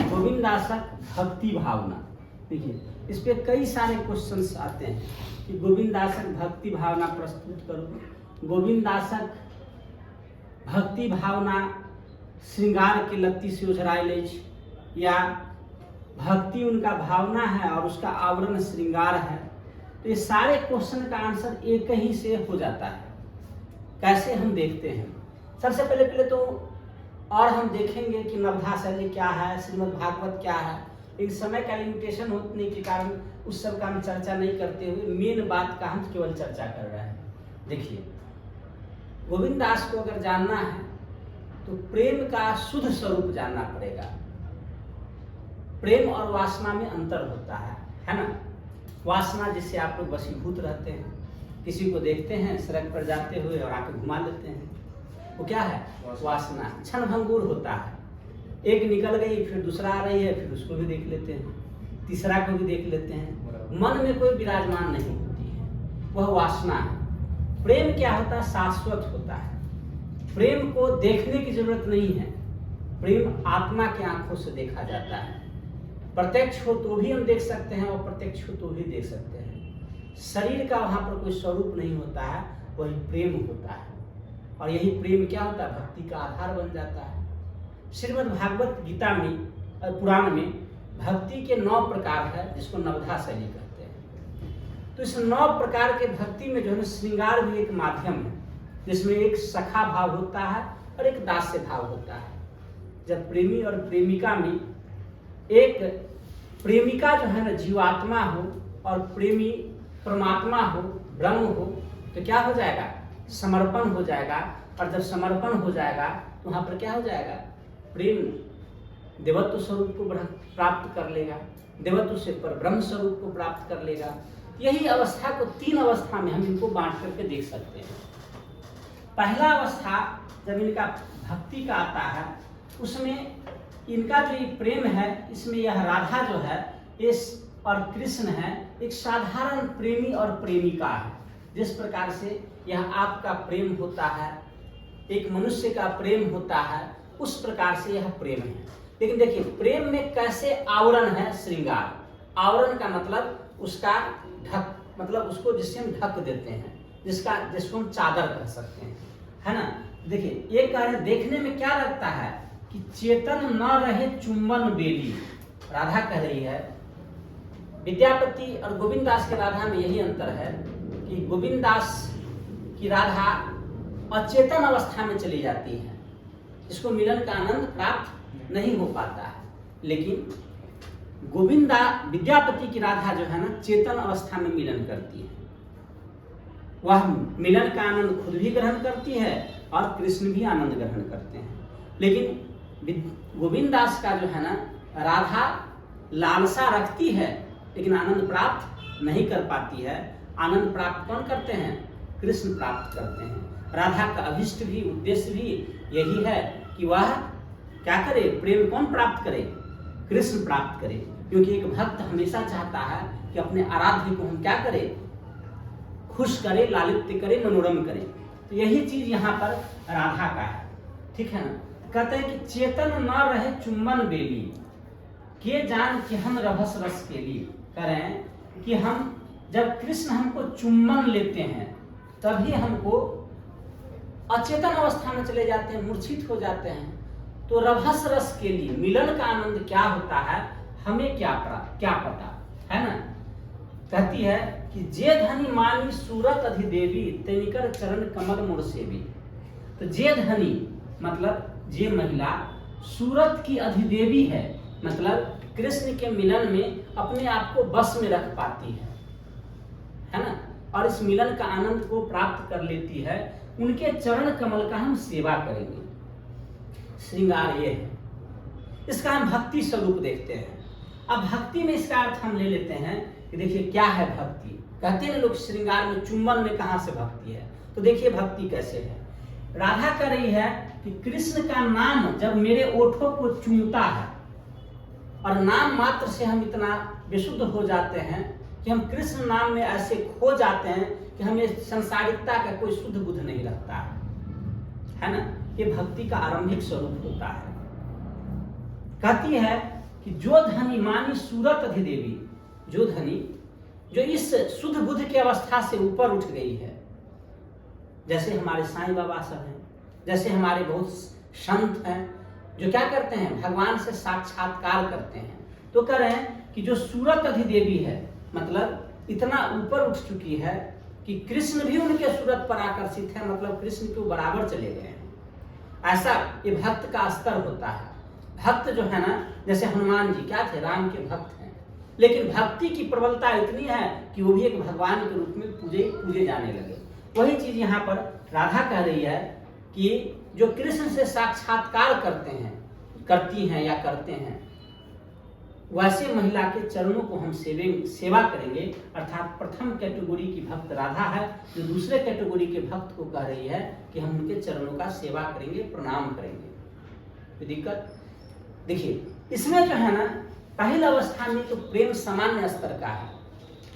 गोविंदासक भक्ति भावना। देखिए इस पे कई सारे क्वेश्चंस आते हैं कि गोविंदासक भक्ति भावना प्रस्तुत करो। गोविंदासक भक्ति भावना श्रृंगार के लत्ती से उझरायल अछि, या भक्ति उनका भावना है और उसका आवरण श्रृंगार है। तो ये सारे क्वेश्चन का आंसर एक ही से हो जाता है। कैसे हम देखते हैं, सबसे पहले तो और हम देखेंगे कि नवधा शैली क्या है, श्रीमद् भागवत क्या है। एक समय का लिमिटेशन होने के कारण उस सब का हम चर्चा नहीं करते हुए मेन बात का हम केवल चर्चा कर रहे हैं। देखिए गोविंदास को अगर जानना है तो प्रेम का शुद्ध स्वरूप जानना पड़ेगा। प्रेम और वासना में अंतर होता है ना। वासना जिससे आप लोग वशीभूत रहते हैं, किसी को देखते हैं सड़क पर जाते हुए और आके घुमा लेते हैं, वो क्या है? वासना। क्षण भंगुर होता है, एक निकल गई फिर दूसरा आ रही है, फिर उसको भी देख लेते हैं, तीसरा को भी देख लेते हैं, मन में कोई विराजमान नहीं होती है, वह वासना है। प्रेम क्या होता है? शाश्वत होता है। प्रेम को देखने की जरूरत नहीं है, प्रेम आत्मा की आंखों से देखा जाता है। प्रत्यक्ष हो तो भी हम देख सकते हैं और प्रत्यक्ष हो तो भी देख सकते हैं। शरीर का वहां पर कोई स्वरूप नहीं होता है, वही प्रेम होता है। और यही प्रेम क्या होता है? भक्ति का आधार बन जाता है। श्रीमद् भागवत गीता में पुराण में भक्ति के 9 प्रकार है, जिसको नवधा शैली कहते हैं। तो इस 9 प्रकार के भक्ति में जो है श्रृंगार भी एक माध्यम है, जिसमें एक सखा भाव होता है और एक दास्य भाव होता है। जब प्रेमी और प्रेमिका में एक प्रेमिका जो है ना जीवात्मा हो और प्रेमी परमात्मा हो, ब्रह्म हो, तो क्या हो जाएगा? समर्पण हो जाएगा। और जब समर्पण हो जाएगा तो वहां पर क्या हो जाएगा? प्रेम देवत्व स्वरूप को प्राप्त कर लेगा, देवत्व से पर ब्रह्म स्वरूप को प्राप्त कर लेगा। यही अवस्था को 3 अवस्था में हम इनको बांट करके देख सकते हैं। पहला अवस्था जब इनका भक्ति का आता है, उसमें इनका जो ये प्रेम है, इसमें यह राधा जो है इस और कृष्ण है एक साधारण प्रेमी और प्रेमिका है। जिस प्रकार से यह आपका प्रेम होता है, एक मनुष्य का प्रेम होता है, उस प्रकार से यह प्रेम है। लेकिन देखिए प्रेम में कैसे आवरण है? श्रृंगार। आवरण का मतलब उसका ढक, मतलब उसको जिससे हम ढक देते हैं, जिसको हम चादर कह सकते हैं, है ना। देखिए एक कारण देखने में क्या लगता है कि चेतन न रहे चुंबन बेली। राधा कह रही है, विद्यापति और गोविंदास के राधा में यही अंतर है कि गोविंदास की राधा अचेतन अवस्था में चली जाती है, जिसको मिलन का आनंद प्राप्त नहीं हो पाता है। लेकिन विद्यापति की राधा जो है ना चेतन अवस्था में मिलन करती है। वह मिलन का आनंद खुद भी ग्रहण करती है और कृष्ण भी आनंद ग्रहण करते हैं। लेकिन गोविंदास का जो है ना राधा लालसा रखती है लेकिन आनंद प्राप्त नहीं कर पाती है। आनंद प्राप्त कौन करते हैं? कृष्ण प्राप्त करते हैं। राधा का अभिष्ट भी, उद्देश्य भी यही है कि वह क्या करे? प्रेम कौन प्राप्त करे? कृष्ण प्राप्त करे। क्योंकि एक भक्त हमेशा चाहता है कि अपने आराध्य को हम क्या करें? खुश करें, लालित्य करें, मनोरम करें। तो यही चीज यहाँ पर राधा का है, ठीक है ना। कहते हैं कि चेतन न रहे चुम्बन बेली, के जान कि हम रभस रस के लिए करें कि हम जब कृष्ण हमको चुम्बन लेते हैं तभी हमको अचेतन अवस्था में चले जाते हैं, मूर्छित हो जाते हैं। तो रभस रस के लिए मिलन का आनंद क्या होता है हमें क्या पता है ना। कहती है कि जे धनी मानी सूरत अधिदेवी तनिकर चरण कमल मोर सेवी। तो जे धनी मतलब जे महिला सूरत की अधिदेवी है, मतलब कृष्ण के मिलन में अपने आप को बस में रख पाती है ना, और इस मिलन का आनंद को प्राप्त कर लेती है, उनके चरण कमल का हम सेवा करेंगे। श्रृंगार ये है। इसका हम भक्ति स्वरूप देखते हैं। अब भक्ति में इसका अर्थ हम ले लेते हैं कि देखिए क्या है भक्ति। कहते हैं लोग श्रृंगार में, चुंबन में कहाँ से भक्ति है। तो देखिए भक्ति कैसे है। राधा कह रही है कि कृष्ण का नाम जब मेरे ओठों को चूमता है और नाम मात्र से हम इतना विशुद्ध हो जाते हैं कि हम कृष्ण नाम में ऐसे खो जाते हैं कि हमें संसारिकता का कोई शुद्ध बुद्ध नहीं लगता है ना। ये भक्ति का आरंभिक स्वरूप होता है। कहती है कि जो धनी मानी सूरत अधिदेवी, जो धनी जो इस शुद्ध बुद्ध की अवस्था से ऊपर उठ गई है, जैसे हमारे साईं बाबा सब हैं, जैसे हमारे बहुत संत हैं जो क्या करते हैं, भगवान से साक्षात्कार करते हैं, तो कह रहे हैं कि जो सूरत अधिदेवी है, मतलब इतना ऊपर उठ चुकी है कि कृष्ण भी उनके सूरत पर आकर्षित है, मतलब कृष्ण के बराबर चले गए हैं। ऐसा ये भक्त का स्तर होता है। भक्त जो है ना, जैसे हनुमान जी क्या थे, राम के भक्त हैं, लेकिन भक्ति की प्रबलता इतनी है कि वो भी एक भगवान के रूप में पूजे जाने लगे। वही चीज यहाँ पर राधा कह रही है कि जो कृष्ण से साक्षात्कार करती हैं या करते हैं, वैसे महिला के चरणों को हम सेवा करेंगे। अर्थात प्रथम कैटेगरी की भक्त राधा है, जो दूसरे कैटेगरी के भक्त को कह रही है कि हम उनके चरणों का सेवा करेंगे, प्रणाम करेंगे। तो दिक्कत देखिए, इसमें जो है ना, पहली अवस्था में तो प्रेम सामान्य स्तर का है,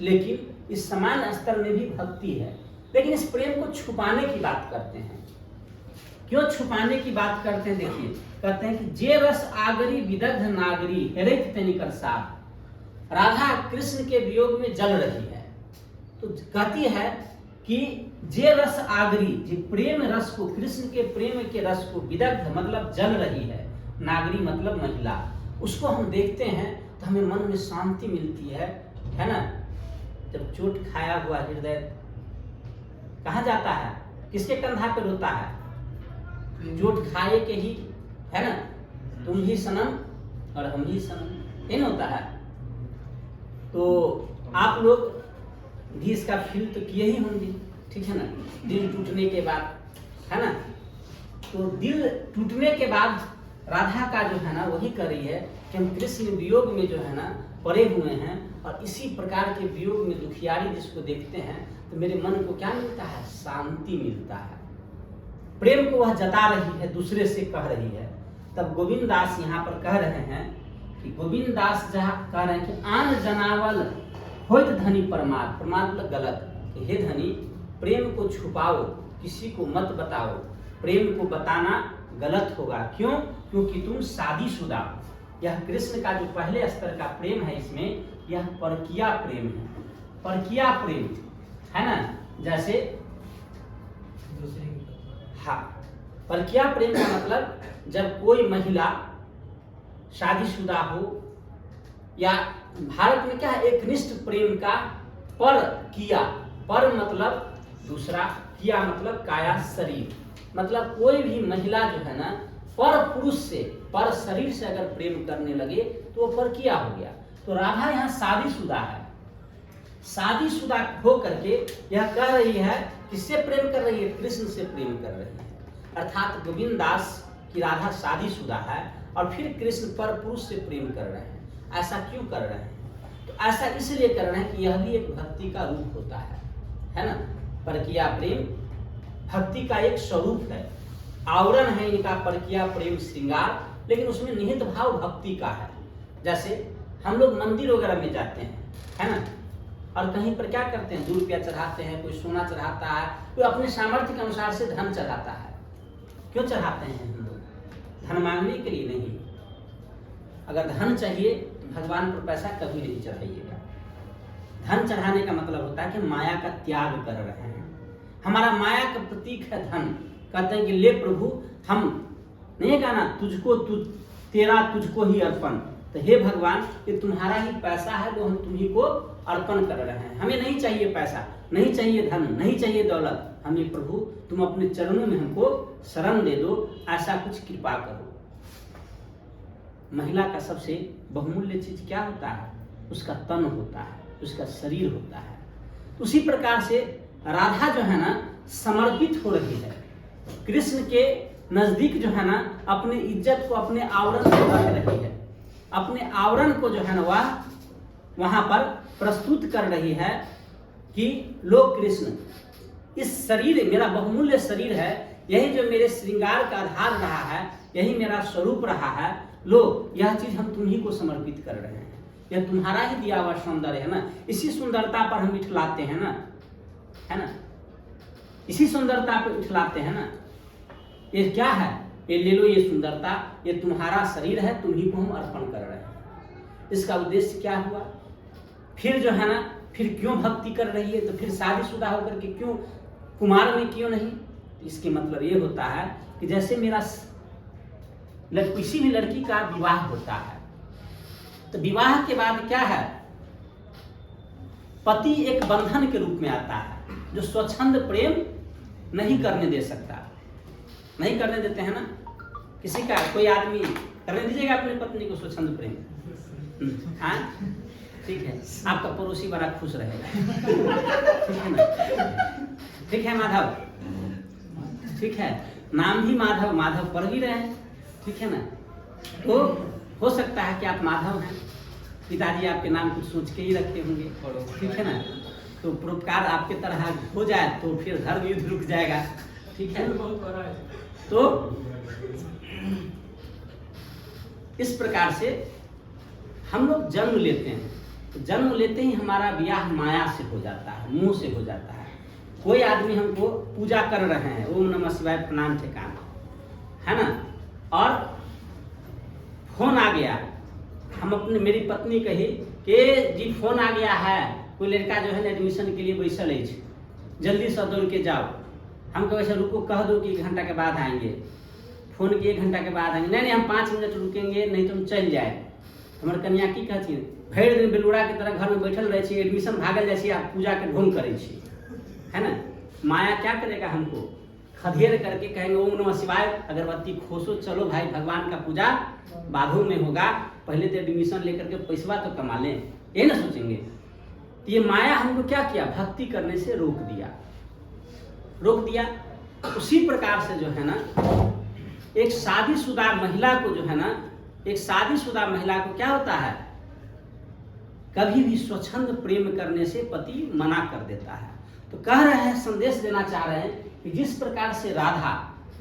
लेकिन इस सामान्य स्तर में भी भक्ति है। लेकिन इस प्रेम को छुपाने की बात करते हैं। क्यों छुपाने की बात करते हैं? देखिए, कहते हैं कि जे रस आगरी विदग्ध नागरी हेरैत तनिकर साथ, राधा कृष्ण के वियोग में जल रही है। तो कहती है कि जे रस आगरी, जे प्रेम रस को, कृष्ण के प्रेम के रस को, विदग्ध मतलब जल रही है, नागरी मतलब महिला, उसको हम देखते हैं तो हमें मन में शांति मिलती है ना। जब चोट खाया हुआ हृदय कहाँ जाता है, किसके कंधा पे रोता है? चोट खाए के ही, है ना, तुम ही सनम और हम ही सनम, ये होता है। तो आप लोग भी इसका फील तो किए ही होंगे, ठीक है ना, दिल टूटने के बाद, है ना। तो दिल टूटने के बाद राधा का जो है ना, वही कर रही है कि हम कृष्ण वियोग में जो है ना पड़े हुए हैं, और इसी प्रकार के वियोग में दुखियारी जिसको देखते हैं तो मेरे मन को क्या मिलता है? शांति मिलता है। प्रेम को वह जता रही है, दूसरे से कह रही है। तब गोविंद दास यहाँ पर कह रहे हैं कि गोविंद दास जहाँ कह रहे हैं कि आन जनावल होइत धनी प्रमाद, प्रमाद मतलब गलत, कि हे धनी प्रेम को छुपाओ, किसी को मत बताओ, प्रेम को बताना गलत होगा। क्यों? क्योंकि तुम शादीशुदा हो। यह कृष्ण का जो पहले स्तर का प्रेम है, इसमें यह परकिया प्रेम है। परकिया प्रेम है ना, जैसे हाँ, परकिया प्रेम का मतलब जब कोई महिला शादीशुदा हो, या भारत में क्या है, एक निष्ठ प्रेम का पर किया, पर मतलब दूसरा, किया मतलब काया शरीर, मतलब कोई भी महिला जो है ना पर पुरुष से, पर शरीर से अगर प्रेम करने लगे तो वो परकिया हो गया। तो राधा यहाँ शादीशुदा है, शादीशुदा हो करके यह कह रही है, किससे प्रेम कर रही है? कृष्ण से प्रेम कर रही है। अर्थात गोविंद दास की राधा शादीशुदा है और फिर कृष्ण पर पुरुष से प्रेम कर रहे हैं। ऐसा क्यों कर रहे हैं? तो ऐसा इसलिए कर रहे हैं कि यह भी एक भक्ति का रूप होता है ना। परकिया प्रेम भक्ति का एक स्वरूप है, आवरण है इनका परकिया प्रेम श्रृंगार, लेकिन उसमें निहित भाव भक्ति का है। जैसे हम लोग मंदिर वगैरह में जाते हैं, है ना, और कहीं पर क्या करते हैं, 2 रुपया चढ़ाते हैं, कोई सोना चढ़ाता है, कोई अपने सामर्थ्य के अनुसार से धन चढ़ाता है। क्यों चढ़ाते हैं हम लोग? धन मांगने के लिए नहीं। अगर धन चाहिए तो भगवान पर पैसा कभी नहीं चढ़ाइएगा। धन चढ़ाने का मतलब होता है कि माया का त्याग कर रहे हैं। हमारा माया का प्रतीक है धन। कहते हैं कि ले प्रभु, हम नहीं कहना तुझको तुझको ही अर्पण, तो हे भगवान ये तुम्हारा ही पैसा है, वो हम तुम्ही को अर्पण कर रहे हैं। हमें नहीं चाहिए पैसा, नहीं चाहिए धन, नहीं चाहिए दौलत, हमें प्रभु तुम अपने चरणों में हमको शरण दे दो, ऐसा कुछ कृपा करो। महिला का सबसे बहुमूल्य चीज क्या होता है? उसका तन होता है, उसका शरीर होता है। उसी प्रकार से राधा जो है ना समर्पित हो रही है कृष्ण के नजदीक, जो है ना अपनी इज्जत को अपने आवरण में रख रही है, अपने आवरण को जो है ना वह वहां पर प्रस्तुत कर रही है कि लो कृष्ण, इस शरीर मेरा बहुमूल्य शरीर है, यही जो मेरे श्रृंगार का आधार रहा है, यही मेरा स्वरूप रहा है, लो यह चीज हम तुम्ही को समर्पित कर रहे हैं। यह तुम्हारा ही दिया हुआ सौंदर्य है ना, इसी सुंदरता पर हम इठलाते हैं ना, है ना, इसी सुंदरता पर इठलाते हैं ना। ये क्या है? ये ले लो, ये सुंदरता, ये तुम्हारा शरीर है, तुम्ही को हम अर्पण कर रहे हैं। इसका उद्देश्य क्या हुआ? फिर जो है ना, फिर क्यों भक्ति कर रही है? तो फिर शादीशुदा होकर के क्यों, कुमार में क्यों नहीं? इसके मतलब ये होता है कि जैसे मेरा किसी भी लड़की का विवाह होता है, तो विवाह के बाद क्या है, पति एक बंधन के रूप में आता है जो स्वच्छंद प्रेम नहीं करने दे सकता। नहीं करने देते हैं ना किसी का, कोई आदमी करने दीजिएगा अपनी पत्नी को स्वच्छंद प्रेम? हाँ ठीक है, आपका पड़ोसी बड़ा खुश रहेगा। ठीक है ना? ठीक है माधव, ठीक है, नाम भी माधव, माधव पढ़ भी रहे हैं, ठीक है ना? तो हो सकता है कि आप माधव हैं, पिताजी आपके नाम कुछ सोच के ही रखे होंगे, ठीक है ना? तो परोपकार आपके तरह हो जाए तो फिर धर्म युद्ध रुक जाएगा, ठीक है? तो इस प्रकार से हम लोग जन्म लेते हैं, तो जन्म लेते ही हमारा ब्याह माया से हो जाता है, मुंह से हो जाता है। कोई आदमी हमको पूजा कर रहे हैं, ओम नमः शिवाय प्रणाम ठेकाना, है ना? और फोन आ गया, हम अपने, मेरी पत्नी कही कि जी फोन आ गया है, कोई लड़का जो है ना एडमिशन के लिए बैसल है, जल्दी से दौड़ के जाओ। हमको वैसे रुको, कह दो कि 1 घंटा के बाद आएंगे, फोन के 1 घंटा के बाद आएंगे, नहीं हम 5 मिनट रुकेंगे, नहीं तुम चल जाए। हमारे कन्या की कहती है, भरि दिन बेलूड़ा की तरह घर में बैठल रहे छी, एडमिशन भागल जाए छी, आप पूजा के ढोंग करे छी, है ना? माया क्या करेगा, हमको खदेड़ करके कहेंगे ओम नमः शिवाय, अगरबत्ती खोसो, चलो भाई भगवान का पूजा बाधों में होगा, पहले तो एडमिशन लेकर के पैसा तो कमा लें, ये ना सोचेंगे। ये माया हमको क्या किया, भक्ति करने से रोक दिया, रोक दिया। उसी प्रकार से जो है ना, एक शादीशुदा महिला को जो है ना, एक शादीशुदा महिला को क्या होता है, कभी भी स्वच्छंद प्रेम करने से पति मना कर देता है। तो कह रहे हैं, संदेश देना चाह रहे हैं कि जिस प्रकार से राधा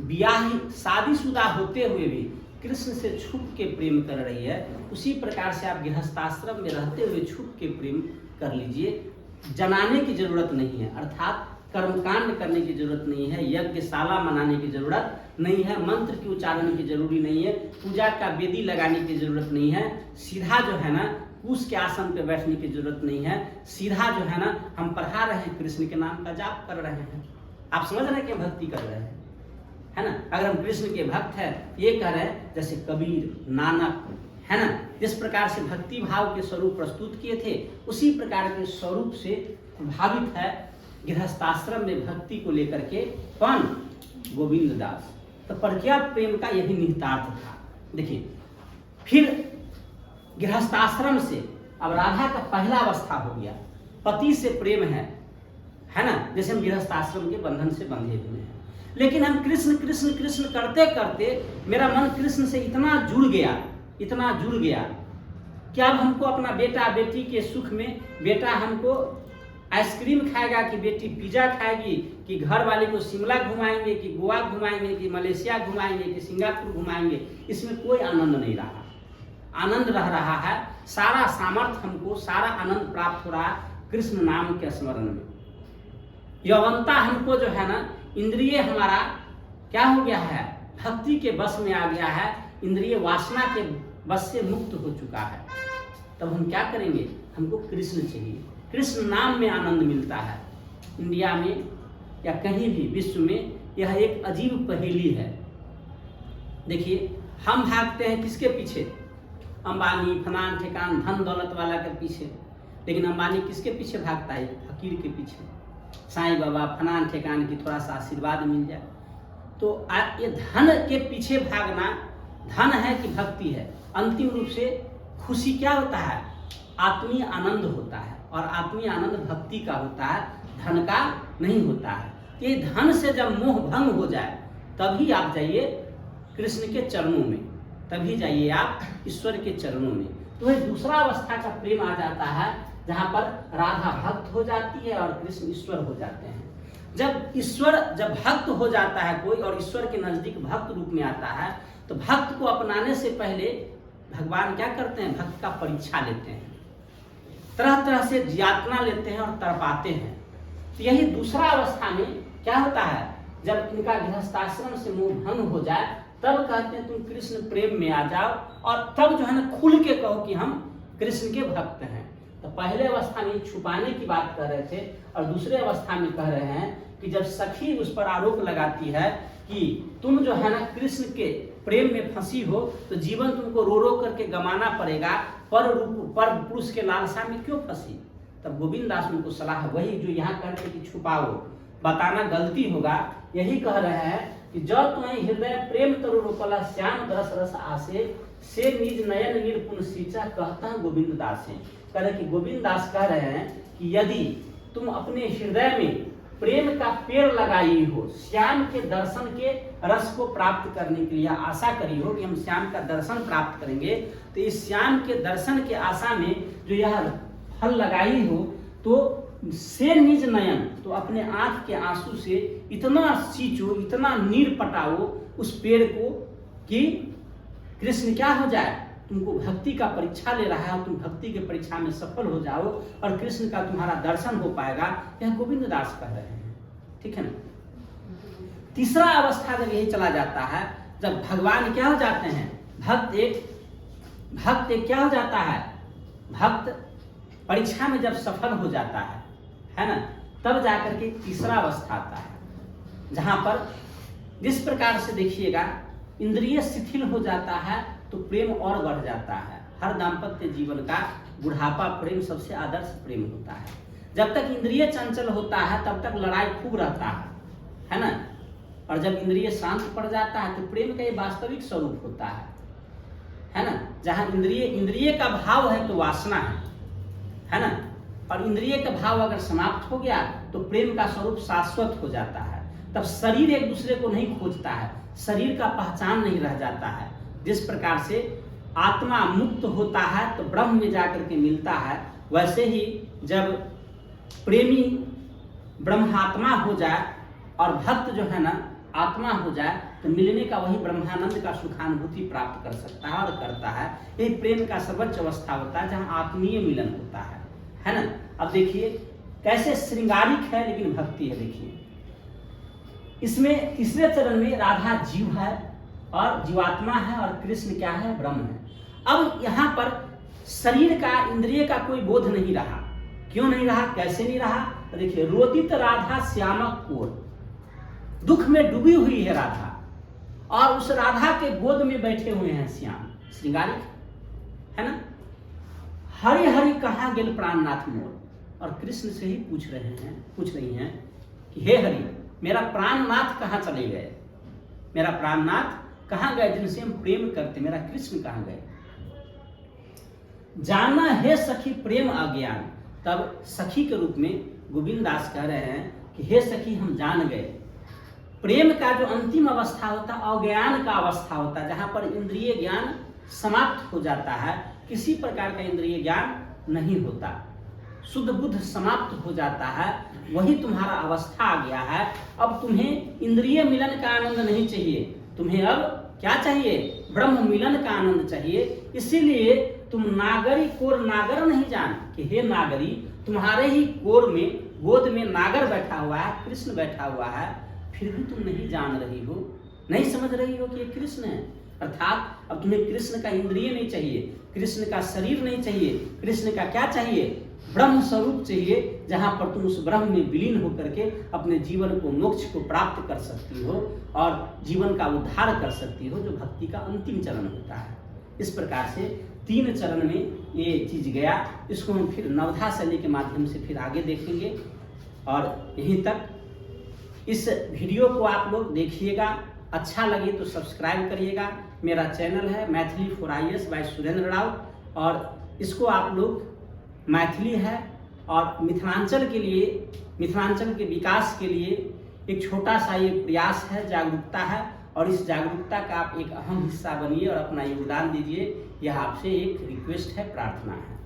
ब्याही शादीशुदा होते हुए भी कृष्ण से छुप के प्रेम कर रही है, उसी प्रकार से आप गृहस्थाश्रम में रहते हुए छुप के प्रेम कर लीजिए। जनाने की जरूरत नहीं है, अर्थात कर्मकांड करने की जरूरत नहीं है, यज्ञशाला मनाने की जरूरत नहीं है, मंत्र की उच्चारण की जरूरी नहीं है, पूजा का वेदी लगाने की जरूरत नहीं है, सीधा जो है ना कुश के आसन पे बैठने की जरूरत नहीं है, सीधा जो है ना हम पढ़ा रहे हैं, कृष्ण के नाम का जाप कर रहे हैं। आप समझ रहे हैं कि भक्ति कर रहे हैं, है ना? अगर हम कृष्ण के भक्त हैं, ये कह रहे हैं जैसे कबीर, नानक, है ना, जिस प्रकार से भक्ति भाव के स्वरूप प्रस्तुत किए थे, उसी प्रकार के स्वरूप से प्रभावित है गृहस्थाश्रम में भक्ति को लेकर के कौन, गोविंद दास। तो परकिया प्रेम का यही निहितार्थ था। देखिए, फिर गृहस्थाश्रम से अब राधा का पहला अवस्था हो गया, पति से प्रेम है ना? जैसे हम गृहस्थाश्रम के बंधन से बंधे हुए हैं, लेकिन हम कृष्ण कृष्ण कृष्ण करते करते मेरा मन कृष्ण से इतना जुड़ गया, इतना जुड़ गया कि अब हमको अपना बेटा बेटी के सुख में, बेटा हमको आइसक्रीम खाएगा कि बेटी पिज्जा खाएगी, कि घर वाले को शिमला घुमाएंगे, कि गोवा घुमाएंगे, कि मलेशिया घुमाएंगे, कि सिंगापुर घुमाएंगे, इसमें कोई आनंद नहीं रहा। आनंद रह रहा है, सारा सामर्थ्य हमको, सारा आनंद प्राप्त हो रहा है कृष्ण नाम के स्मरण में। यौवनता हमको जो है ना, इंद्रिय हमारा क्या हो गया है, भक्ति के बस में आ गया है, इंद्रिय वासना के बस से मुक्त हो चुका है। तब हम क्या करेंगे, हमको कृष्ण चाहिए, कृष्ण नाम में आनंद मिलता है। इंडिया में या कहीं भी विश्व में यह एक अजीब पहेली है। देखिए, हम भागते हैं किसके पीछे, अंबानी, फलान ठेकान, धन दौलत वाला के पीछे, लेकिन अंबानी किसके पीछे भागता है, फकीर के पीछे, साईं बाबा, फलान ठेकान की थोड़ा सा आशीर्वाद मिल जाए। तो ये धन के पीछे भागना, धन है कि भक्ति है, अंतिम रूप से खुशी क्या होता है, आत्मीय आनंद होता है, और आत्मीय आनंद भक्ति का होता है, धन का नहीं होता है। ये धन से जब मोह भंग हो जाए, तभी आप जाइए कृष्ण के चरणों में, तभी जाइए आप ईश्वर के चरणों में। तो ये दूसरा अवस्था का प्रेम आ जाता है, जहाँ पर राधा भक्त हो जाती है और कृष्ण ईश्वर हो जाते हैं। जब भक्त हो जाता है कोई और ईश्वर के नजदीक भक्त रूप में आता है, तो भक्त को अपनाने से पहले भगवान क्या करते हैं, भक्त का परीक्षा लेते हैं, तरह तरह से यातना लेते हैं और तड़पाते हैं। तो यही दूसरा अवस्था में क्या होता है, जब इनका गृहस्थाश्रम से मोह भंग हो जाए, तब कहते हैं तुम कृष्ण प्रेम में आ जाओ, और तब जो है ना खुल के कहो कि हम कृष्ण के भक्त हैं। तो पहले अवस्था में छुपाने की बात कर रहे थे, और दूसरे अवस्था में कह रहे हैं कि जब सखी उस पर आरोप लगाती है कि तुम जो है ना कृष्ण के प्रेम में फंसी हो, तो जीवन तुमको रो रो करके गंवाना पड़ेगा, पर पुरुष के लालसा में क्यों फंसी। तब गोविंद दास उनको सलाह वही जो यहाँ कहते कि छुपाओ, बताना गलती होगा, यही कह रहे हैं कि जब तुम्हें हृदय प्रेम तरु रोपला श्याम रस रस आसे, से निज नयन निर्पुण सींचा, कहता है गोविंद दास से। कह रहे कि गोविंद दास कह रहे हैं कि यदि तुम अपने हृदय में प्रेम का पेड़ लगाई हो, श्याम के दर्शन के रस को प्राप्त करने के लिए आशा करी हो कि हम श्याम का दर्शन प्राप्त करेंगे, तो इस श्याम के दर्शन के आशा में जो यह फल लगाई हो, तो से निज नयन, तो अपने आंख के आंसू से इतना सींचो, इतना नीर पटाओ उस पेड़ को कि कृष्ण क्या हो जाए, तुमको भक्ति का परीक्षा ले रहा है, तुम भक्ति के परीक्षा में सफल हो जाओ और कृष्ण का तुम्हारा दर्शन हो पाएगा। यह गोविंद दास कह रहे हैं, ठीक है ना। तीसरा अवस्था जब यही चला जाता है, जब भगवान क्या हो जाते हैं, भक्त एक क्या हो जाता है, भक्त परीक्षा में जब सफल हो जाता है ना, तब जाकर के तीसरा अवस्था आता है, जहां पर जिस प्रकार से देखिएगा इंद्रिय शिथिल हो जाता है तो प्रेम और बढ़ जाता है। हर दाम्पत्य जीवन का बुढ़ापा प्रेम सबसे आदर्श प्रेम होता है। जब तक इंद्रिय चंचल होता है तब तक लड़ाई खूब रहता है ना, और जब इंद्रिय शांत पड़ जाता है तो प्रेम का ये वास्तविक स्वरूप होता है ना। जहां इंद्रिय का भाव है तो वासना है ना, और इंद्रिय का भाव अगर समाप्त हो गया तो प्रेम का स्वरूप शाश्वत हो जाता है। तब शरीर एक दूसरे को नहीं खोजता है, शरीर का पहचान नहीं रह जाता है। जिस प्रकार से आत्मा मुक्त होता है तो ब्रह्म में जाकर के मिलता है, वैसे ही जब प्रेमी ब्रह्मात्मा हो जाए और भक्त जो है ना आत्मा हो जाए, तो मिलने का वही ब्रह्मानंद का सुखानुभूति प्राप्त कर सकता है और करता है। यही प्रेम का सर्वोच्च अवस्था होता है, जहाँ आत्मीय मिलन होता है ना। अब देखिए कैसे श्रृंगारिक है लेकिन भक्ति है। देखिए इसमें तीसरे चरण में राधा जीव है और जीवात्मा है और कृष्ण क्या है, ब्रह्म है। अब यहाँ पर शरीर का इंद्रिय का कोई बोध नहीं रहा। क्यों नहीं रहा, कैसे नहीं रहा, तो देखिए रोदित राधा श्यामक कोर, दुख में डूबी हुई है राधा और उस राधा के गोद में बैठे हुए हैं श्याम, श्रृंगारिक है ना। हरि हरि कहाँ गेल प्राणनाथ मोर, और कृष्ण से ही पूछ रही हैं कि हे हरि मेरा प्राणनाथ कहाँ चले गए, मेरा प्राणनाथ कहाँ गए जिनसे हम प्रेम करते, मेरा कृष्ण कहाँ गए। जाना है सखी प्रेम अज्ञान, तब सखी के रूप में गोविंद दास कह रहे हैं कि हे सखी हम जान गए। प्रेम का जो अंतिम अवस्था होता है अज्ञान का अवस्था होता है, जहां पर इंद्रिय ज्ञान समाप्त हो जाता है, किसी प्रकार का इंद्रिय ज्ञान नहीं होता, शुद्ध बुद्ध समाप्त हो जाता है, वही तुम्हारा अवस्था आ गया है। अब तुम्हें इंद्रिय मिलन का आनंद नहीं चाहिए, तुम्हें अब क्या चाहिए, ब्रह्म मिलन का आनंद चाहिए। इसीलिए तुम नागरी कोर नागर नहीं जान कि हे नागरी, तुम्हारे ही कोर में गोद में नागर बैठा हुआ है, कृष्ण बैठा हुआ है, फिर भी तुम नहीं जान रही हो, नहीं समझ रही हो कि ये कृष्ण है। अर्थात अब तुम्हें कृष्ण का इंद्रिय नहीं चाहिए, कृष्ण का शरीर नहीं चाहिए, कृष्ण का क्या चाहिए, ब्रह्म स्वरूप चाहिए, जहां पर तुम उस ब्रह्म में विलीन होकर के अपने जीवन को मोक्ष को प्राप्त कर सकती हो और जीवन का उद्धार कर सकती हो, जो भक्ति का अंतिम चरण होता है। इस प्रकार से 3 चरण में ये चीज गया। इसको हम फिर नवधा शैली के माध्यम से फिर आगे देखेंगे। और यहीं तक इस वीडियो को आप लोग देखिएगा, अच्छा लगे तो सब्सक्राइब करिएगा। मेरा चैनल है Maithili for IAS by Surendra Rao, और इसको आप लोग मैथिली है और मिथिलांचल के लिए, मिथिलांचल के विकास के लिए एक छोटा सा ये प्रयास है, जागरूकता है, और इस जागरूकता का आप एक अहम हिस्सा बनिए और अपना योगदान दीजिए। यह आपसे एक रिक्वेस्ट है, प्रार्थना है।